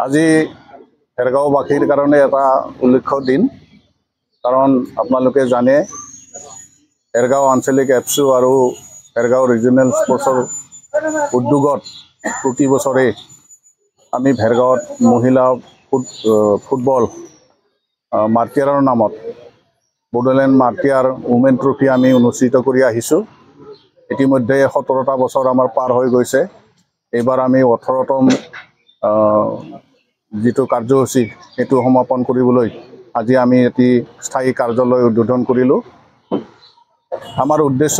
আজি হেৰগাঁওবাসীৰ কাৰণে এটা উল্লেখ্য দিন, কাৰণ আপোনালোকে জানে হেৰগাঁও আঞ্চলিক এফচু আৰু হেৰগাঁও ৰিজনেল স্পৰ্টছৰ উদ্যোগত প্ৰতি বছৰে আমি ভেৰগাঁৱত মহিলা ফুটবল মাৰ্টিয়াৰৰ নামত বড়োলেণ্ড মাৰ্টিয়াৰ উমেন ট্ৰফি আমি অনুষ্ঠিত কৰি আহিছোঁ। ইতিমধ্যে 17টা বছৰ আমাৰ পাৰ হৈ গৈছে। এইবাৰ আমি 18তম যিটো কাৰ্যসূচী সেইটো সমাপন কৰিবলৈ আজি আমি এটি স্থায়ী কাৰ্যালয় উদ্বোধন কৰিলোঁ। আমাৰ উদ্দেশ্য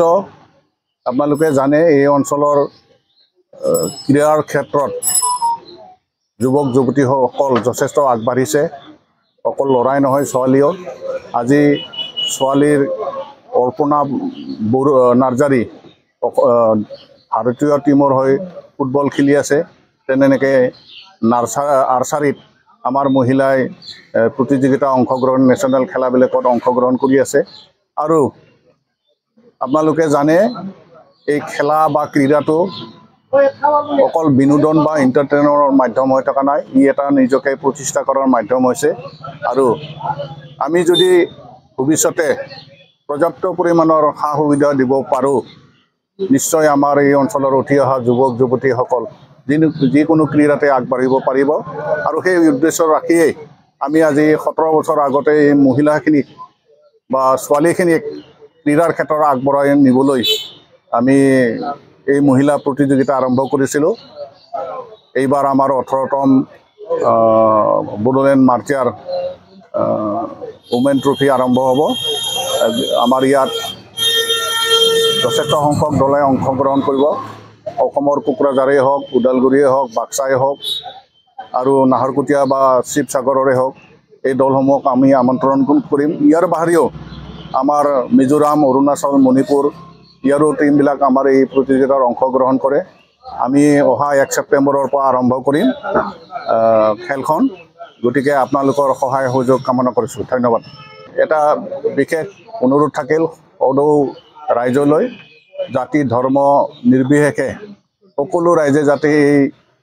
আপোনালোকে জানে, এই অঞ্চলৰ ক্ৰীড়াৰ ক্ষেত্ৰত যুৱক যুৱতীসকল যথেষ্ট আগবাঢ়িছে। অকল ল'ৰাই নহয়, ছোৱালীও। আজি ছোৱালীৰ অৰ্পণা নাৰ্জাৰী ভাৰতীয় টীমৰ হৈ ফুটবল খেলি আছে। তেনেকৈ আৰ্চাৰীত আমাৰ মহিলাই প্ৰতিযোগিতা অংশগ্ৰহণ, নেশ্যনেল খেলাবিলাকত অংশগ্ৰহণ কৰি আছে। আৰু আপোনালোকে জানে, এই খেলা বা ক্ৰীড়াটো অকল বিনোদন বা এণ্টাৰটেইনৰ মাধ্যম হৈ থকা নাই, ই এটা নিজকে প্ৰতিষ্ঠা কৰাৰ মাধ্যম হৈছে। আৰু আমি যদি ভৱিষ্যতে পৰ্যাপ্ত পৰিমাণৰ সা সুবিধা দিব পাৰোঁ, নিশ্চয় আমাৰ এই অঞ্চলৰ উঠি অহা যুৱক যুৱতীসকল যিকোনো ক্ৰীড়াতে আগবাঢ়িব পাৰিব। আৰু সেই উদ্দেশ্য ৰাখিয়েই আমি আজি 17 বছৰ আগতে এই মহিলাখিনিক বা ছোৱালীখিনিক ক্ৰীড়াৰ ক্ষেত্ৰত আগবঢ়াই নিবলৈ আমি এই মহিলা প্ৰতিযোগিতা আৰম্ভ কৰিছিলোঁ। এইবাৰ আমাৰ 18তম বড়োলেণ্ড মাৰ্টিয়াৰ উমেন ট্ৰফি আৰম্ভ হ'ব। আমাৰ ইয়াত যথেষ্ট সংখ্যক দলে অংশগ্ৰহণ কৰিব। অসমৰ কোকৰাঝাৰেই হওক, ওদালগুৰিয়ে হওক, বাক্সাই হওক আৰু নাহৰকটীয়া বা শিৱসাগৰৰে হওক, এই দলসমূহক আমি আমন্ত্ৰণ কৰিম। ইয়াৰ বাহিৰেও আমাৰ মিজোৰাম, অৰুণাচল, মণিপুৰ ইয়াৰো টীমবিলাক আমাৰ এই প্ৰতিযোগিতাত অংশগ্ৰহণ কৰে। আমি অহা 1 ছেপ্টেম্বৰৰ পৰা আৰম্ভ কৰিম খেলখন। গতিকে আপোনালোকৰ সহায় সহযোগ কামনা কৰিছোঁ। ধন্যবাদ। এটা বিশেষ অনুৰোধ থাকিল সদৌ ৰাইজলৈ, জাতি ধৰ্ম নিৰ্বিশেষে সকলো ৰাইজে যাতে এই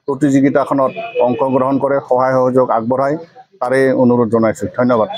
প্ৰতিযোগিতাখনত অংশগ্ৰহণ কৰে, সহায় সহযোগ আগবঢ়ায়, তাৰে অনুৰোধ জনাইছোঁ। ধন্যবাদ।